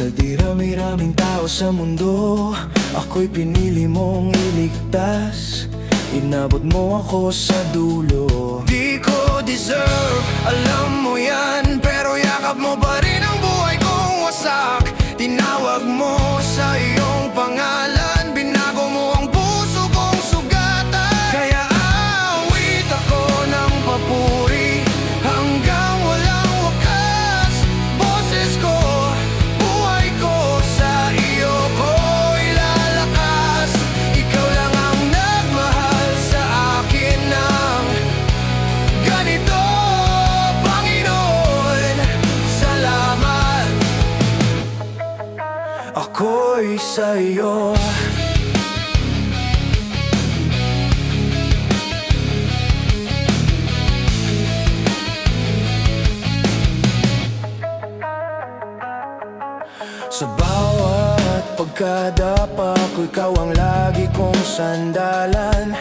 Sa dirami-raming tao sa mundo, ako'y pinili mong iligtas. Inabot mo ako sa dulo. Di ko deserve, alam mo yan, pero yakap mo pa rin ang buhay kong wasak. Tinawag mo sa iyong pangalan, binago mo ang puso kong sugatan. Kaya awit ako ng papuri hanggang walang wakas. Boses ko, buhay ko, sa iyo ko ilalakas. Ikaw lang ang nagmahal sa akin ng ganito, Panginoon. Salamat. Ako'y sa iyo. Sa bawat pagkadapa ko, ikaw ang lagi kong sandalan.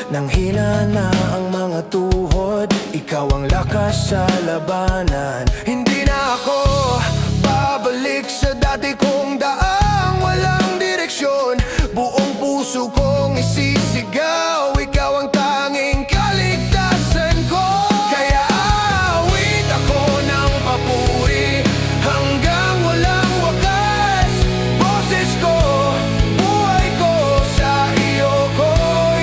Nang hina na ang mga tuhod, ikaw ang lakas sa labanan. Hindi na ako babalik sa dati kong daang walang direksyon. Buong puso kong isisigaw, ikaw ang tanging kaligtasan ko. Kaya awit ako ng papuri hanggang walang wakas. Boses ko, buhay ko, sa iyo ko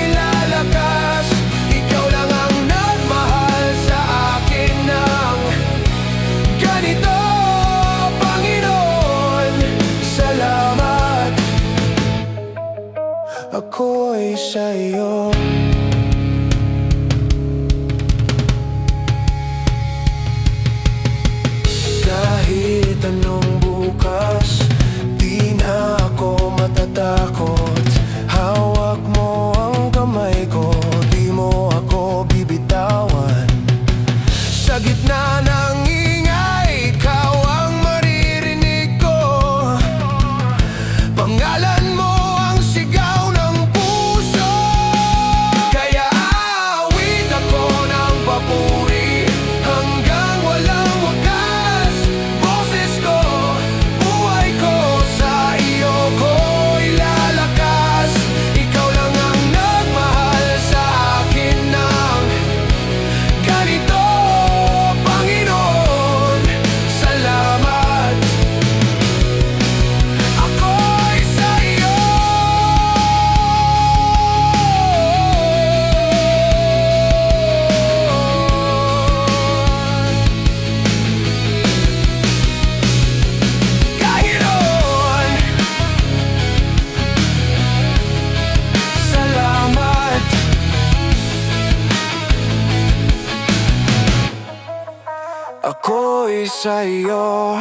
ilalakas. Ikaw lang ang nagmahal sa akin ng ganito, Panginoon. Salamat. Ako'y sa iyo. Kahit anong bukas, di na ako matatakot. Hawak mo ang kamay ko, di mo ako bibitawan. Sa gitna ng ingay, ikaw ang maririnig ko. Pangalan mo ang sigaw ng puso. Kaya awit ako ng papuri hanggang walang wakas. Boses ko, buhay ko, sa iyo ko ilalakas. Ikaw lang ang nagmahal sa akin ng ganito, Panginoon. Salamat. Ako'y sa iyo. Panginoon, salamat. Ako'y sa iyo.